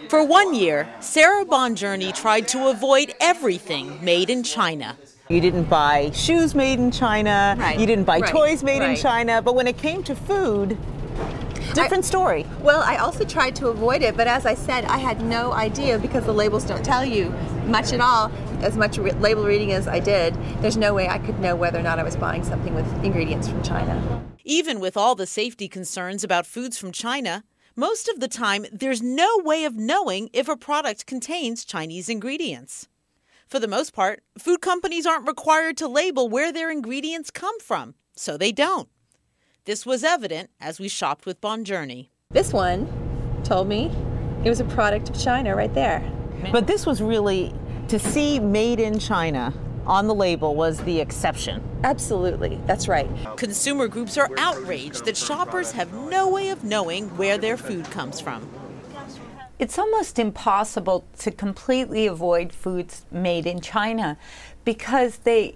For 1 year, Sarah Bonjourney tried to avoid everything made in China. You didn't buy shoes made in China, right. You didn't buy right. toys made right. in China, but when it came to food, different story. Well, I also tried to avoid it, but as I said, I had no idea because the labels don't tell you much at all. As much label reading as I did, there's no way I could know whether or not I was buying something with ingredients from China. Even with all the safety concerns about foods from China, most of the time there's no way of knowing if a product contains Chinese ingredients. For the most part, food companies aren't required to label where their ingredients come from, so they don't. This was evident as we shopped with Bonjourney. This one told me it was a product of China right there. But this was really, to see made in China on the label was the exception. Absolutely, that's right. Consumer groups are outraged that shoppers have no way of knowing where their food comes from. It's almost impossible to completely avoid foods made in China because they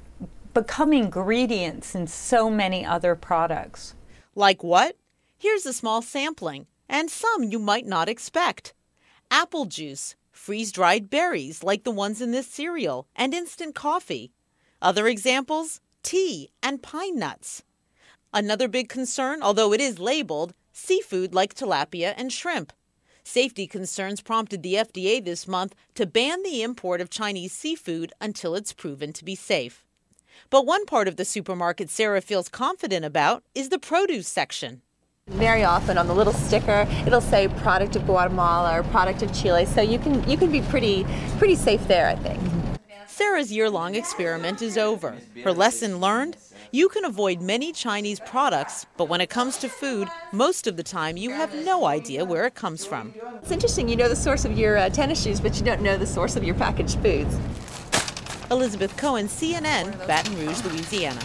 become ingredients in so many other products. Like what? Here's a small sampling, and some you might not expect. Apple juice, freeze-dried berries like the ones in this cereal, and instant coffee. Other examples, tea and pine nuts. Another big concern, although it is labeled, seafood like tilapia and shrimp. Safety concerns prompted the FDA this month to ban the import of Chinese seafood until it's proven to be safe. But one part of the supermarket Sarah feels confident about is the produce section. Very often on the little sticker, it'll say product of Guatemala or product of Chile, so you can be pretty safe there, I think. Sarah's year-long experiment is over. Her lesson learned? You can avoid many Chinese products, but when it comes to food, most of the time you have no idea where it comes from. It's interesting, you know the source of your tennis shoes, but you don't know the source of your packaged foods. Elizabeth Cohen, CNN, Baton Rouge, Louisiana.